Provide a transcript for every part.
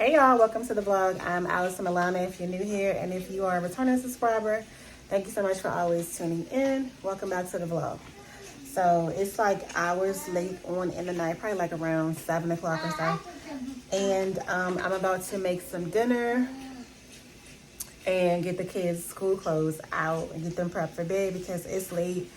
Hey y'all, welcome to the vlog. I'm Allison Alanna if you're new here, and if you are a returning subscriber, thank you so much for always tuning in. Welcome back to the vlog. So it's like hours late on in the night, probably like around 7 o'clock or so. And I'm about to make some dinner and get the kids' school clothes out and get them prepped for bed because it's late.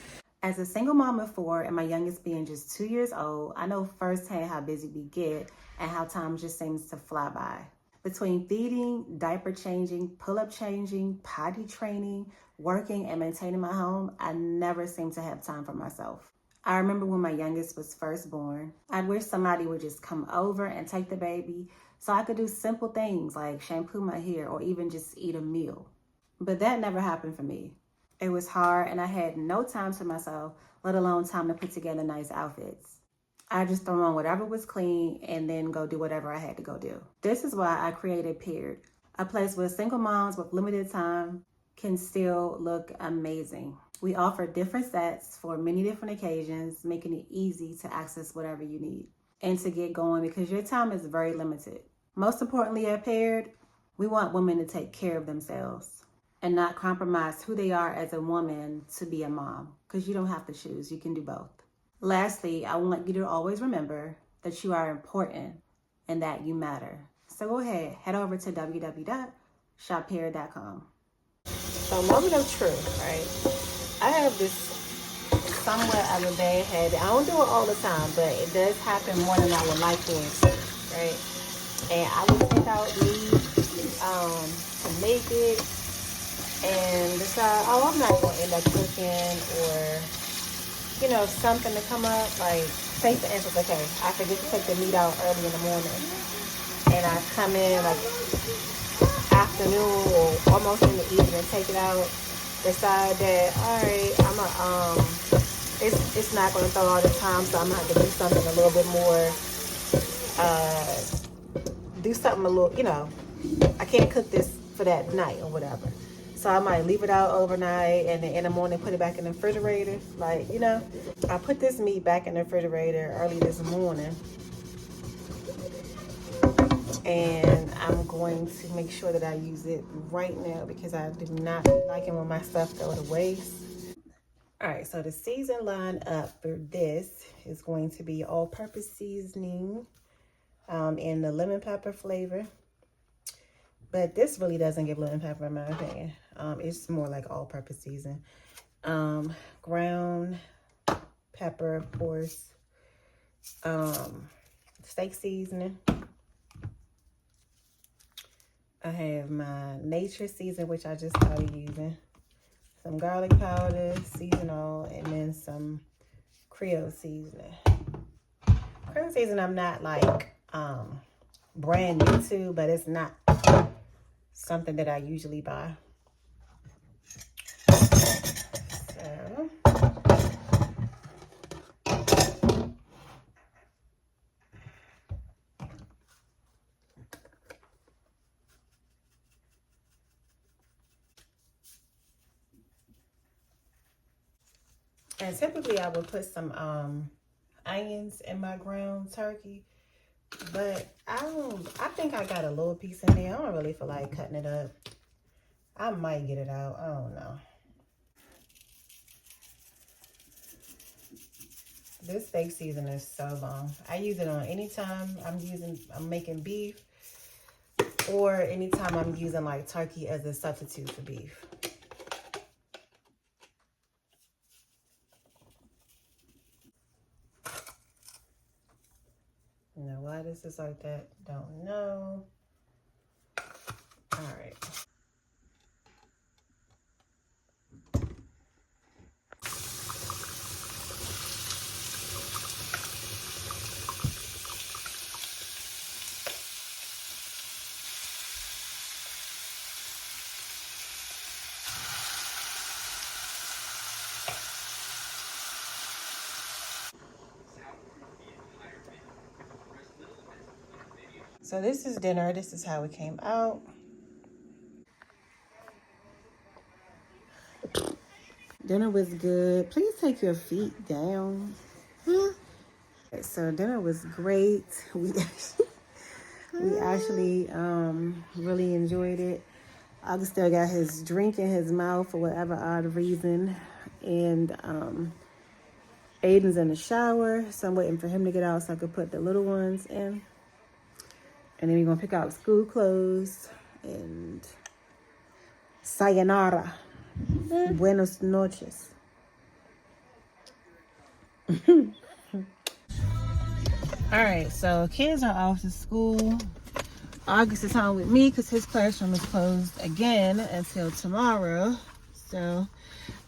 As a single mom of 4 and my youngest being just 2 years old, I know firsthand how busy we get and how time just seems to fly by. Between feeding, diaper changing, pull-up changing, potty training, working, and maintaining my home, I never seem to have time for myself. I remember when my youngest was first born, I'd wish somebody would just come over and take the baby so I could do simple things like shampoo my hair or even just eat a meal. But that never happened for me. It was hard and I had no time to myself, let alone time to put together nice outfits. I just throw on whatever was clean and then go do whatever I had to go do. This is why I created Paired, a place where single moms with limited time can still look amazing. We offer different sets for many different occasions, making it easy to access whatever you need and to get going because your time is very limited. Most importantly at Paired, we want women to take care of themselves and not compromise who they are as a woman to be a mom, because you don't have to choose, you can do both. Lastly, I want you to always remember that you are important and that you matter. So go ahead, head over to www.shoppaired.com. So moment of truth, right? I have this somewhat of a bad habit. I don't do it all the time, but it does happen more than I would like for it to, right? And I would pick out meat to make it and decide, oh, I'm not going to end up cooking or, you know, something to come up. Like, say for instance, okay, I forget to take the meat out early in the morning. And I come in like afternoon or almost in the evening, take it out, decide that, all right, it's not going to throw all the time, so I'm going to have to do something a little bit more, you know, I can't cook this for that night or whatever. So I might leave it out overnight and then in the morning put it back in the refrigerator. Like, you know, I put this meat back in the refrigerator early this morning. And I'm going to make sure that I use it right now because I do not like it when my stuff go to waste. All right, so the season line up for this is going to be all-purpose seasoning in the lemon pepper flavor. But this really doesn't give lemon pepper in my opinion. It's more like all-purpose season. Ground pepper, of course. Steak seasoning. I have my nature season, which I just started using. Some garlic powder, seasonal, and then some Creole seasoning. Creole seasoning I'm not like brand new to, but it's not something that I usually buy. So and typically I would put some onions in my ground turkey, but I think I got a little piece in there. I don't really feel like cutting it up. I might get it out. I don't know. This steak season is so long. I use it on anytime I'm making beef or anytime I'm using like turkey as a substitute for beef. You know why this is like that? Don't know. All right. So this is dinner. This is how it came out. Dinner was good. Please take your feet down. So dinner was great. We actually really enjoyed it. August still got his drink in his mouth for whatever odd reason. And Aiden's in the shower, so I'm waiting for him to get out so I could put the little ones in. And then we're going to pick out school clothes. And sayonara. Buenos noches. Alright, so kids are off to school. August is home with me because his classroom is closed again until tomorrow. So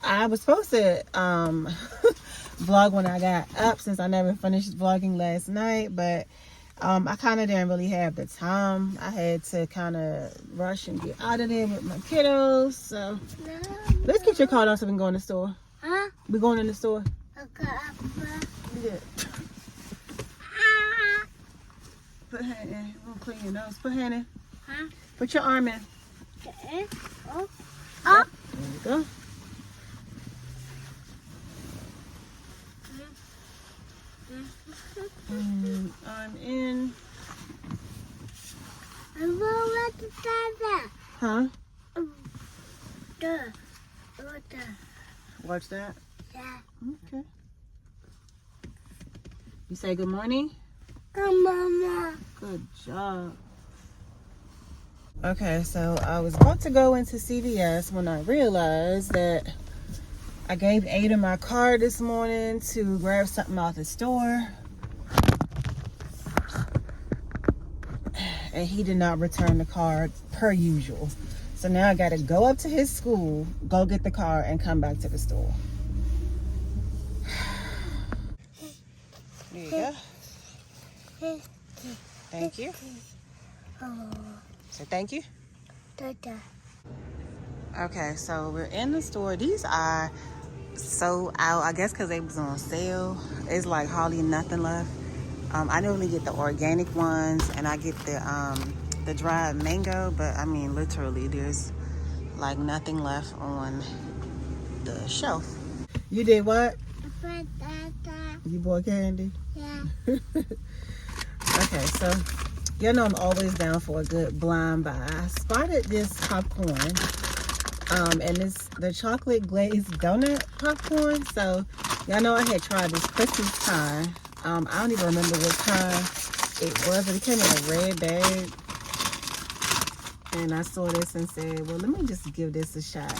I was supposed to vlog when I got up since I never finished vlogging last night, but I kind of didn't really have the time. I had to kind of rush and get out of there with my kiddos. So let's get your card on so we can go in the store. Huh? We're going in the store. Okay. Yeah. Put hand in. We'll clean your nose. Put hand in. Huh? Put your arm in. Okay. Oh. Yep. There you go. And arm in. I'm going to that. Huh? There. Watch that. Yeah. Okay. You say good morning? Come on, Mama. Good job. Okay, so I was about to go into CVS when I realized that I gave Aiden my card this morning to grab something out the store. And he did not return the card per usual. So now I got to go up to his school, go get the card, and come back to the store. There you go. Thank you. Say thank you. Okay, so we're in the store. These are so out, I guess because they was on sale. It's like hardly nothing left. I normally get the organic ones and I get the dried mango, but I mean literally there's like nothing left on the shelf. You did what? You bought candy? Yeah. Okay, so y'all know I'm always down for a good blind buy. I spotted this popcorn, and it's the chocolate glazed donut popcorn. So y'all know I had tried this Christmas kind. I don't even remember what kind it was, but it came in a red bag. And I saw this and said, well, let me just give this a shot.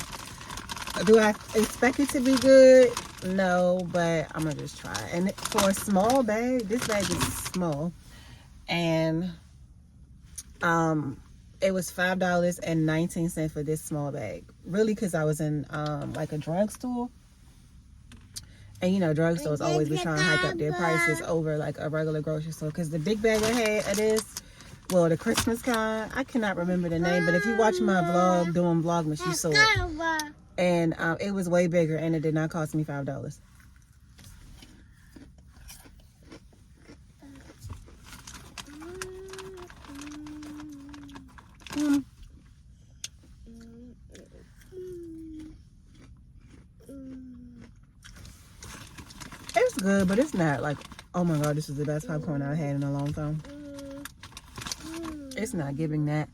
Do I expect it to be good? No, but I'm gonna just try it. And for a small bag, this bag is small, and it was $5.19 for this small bag. Really, because I was in like a drugstore, and you know drugstores always be trying to hike up their prices over like a regular grocery store. Because the big bag I had of this, well, the Christmas kind, I cannot remember the name, but if you watch my vlog doing Vlogmas, you saw it. And it was way bigger, and it did not cost me $5. It's good, but it's not like, oh my god, this is the best popcorn I've had in a long time. It's not giving that.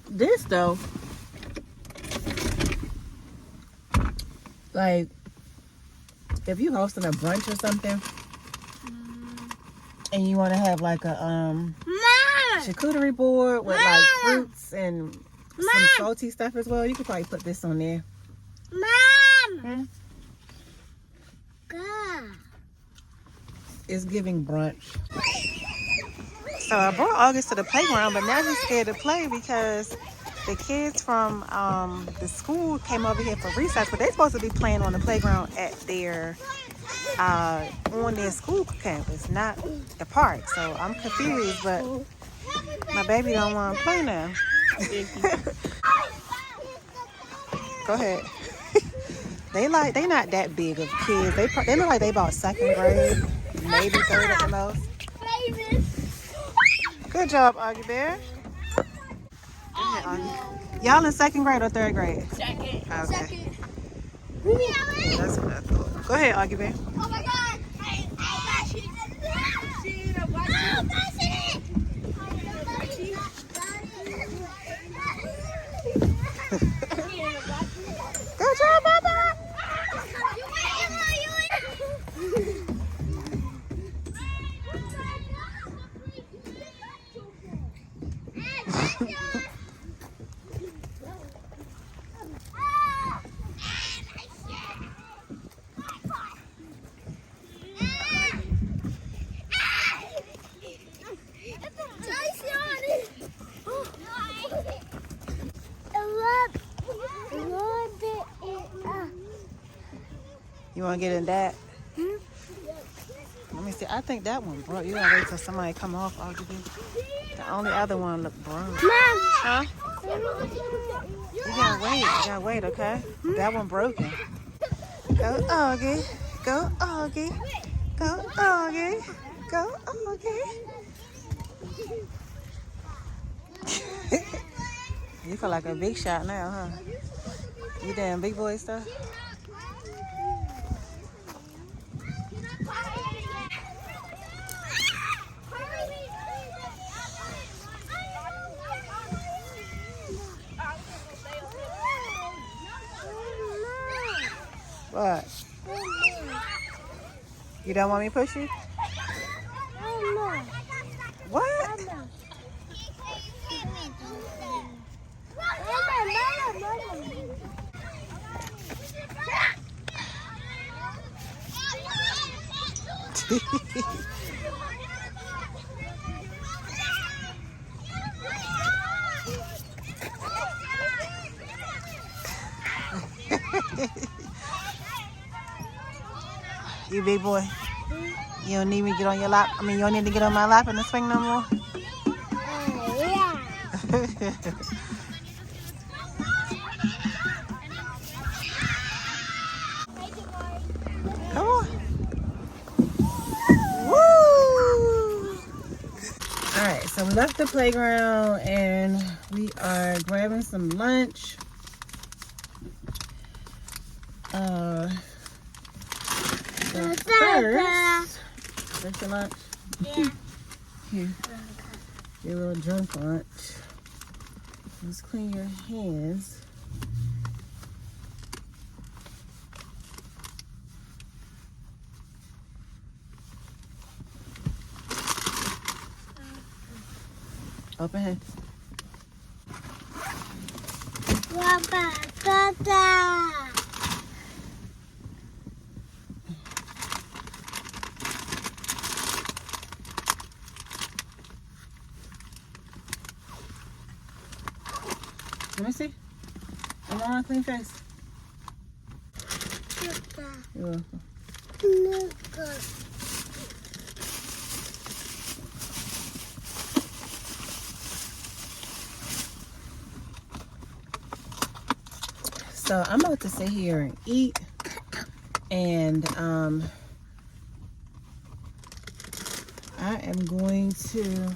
This though, like if you hosting a brunch or something and you want to have like a charcuterie board with like fruits and some salty stuff as well, you could probably put this on there. Mom. It's giving brunch. So I brought August to the playground, but now he's scared to play because the kids from the school came over here for recess, but they're supposed to be playing on the playground at their on their school campus, not the park. So I'm confused, but my baby don't want to play now. Go ahead. They not that big of kids. They look like they about 2nd grade, maybe 3rd at the most. Good job, Augie Bear. Y'all in 2nd grade or 3rd grade? 2nd. Okay. Yeah, that's what I thought. Go ahead, Augie Bear. Oh my God! You want to get in that? Let me see. I think that one broke. You gotta wait till somebody come off. The only other one look broke. Mom. Huh? You gotta wait, okay? That one broken. Go Augie. Go Augie. Go Augie. Go Augie. You feel like a big shot now, huh? You damn big boy stuff? What? You don't want me to push you? What? You big boy. You don't need me to get on your lap. I mean, you don't need to get on my lap in the swing no more. Yeah. Come on. Woo! Alright, so we left the playground and we are grabbing some lunch. First your lunch. Yeah. Here. Your little junk lunch. Let's clean your hands. Open hand. Let me see. Come on, clean face. You're welcome. So I'm about to sit here and eat, and I am going to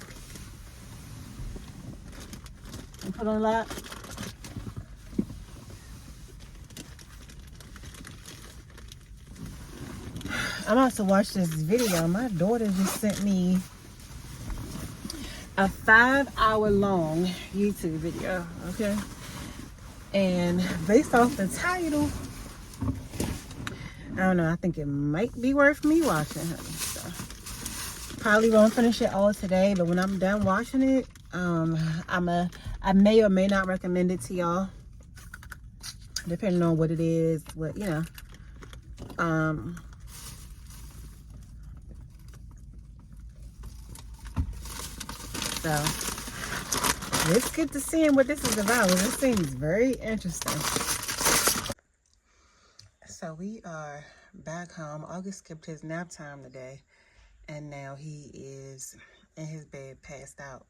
put on lap. I'm about to watch this video. My daughter just sent me a 5-hour long YouTube video, okay? And based off the title, I don't know, I think it might be worth me watching it. So, probably won't finish it all today, but when I'm done watching it, I may or may not recommend it to y'all, depending on what it is, what, you know. So let's get to seeing what this is about. This seems very interesting. So we are back home. August skipped his nap time today, and now he is in his bed passed out.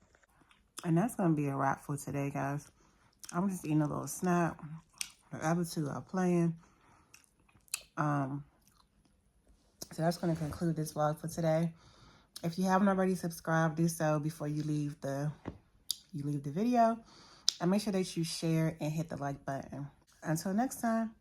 And that's gonna be a wrap for today, guys. I'm just eating a little snack. The other two are playing. So that's gonna conclude this vlog for today. If you haven't already subscribed, do so before you leave the video, and make sure that you share and hit the like button. Until next time.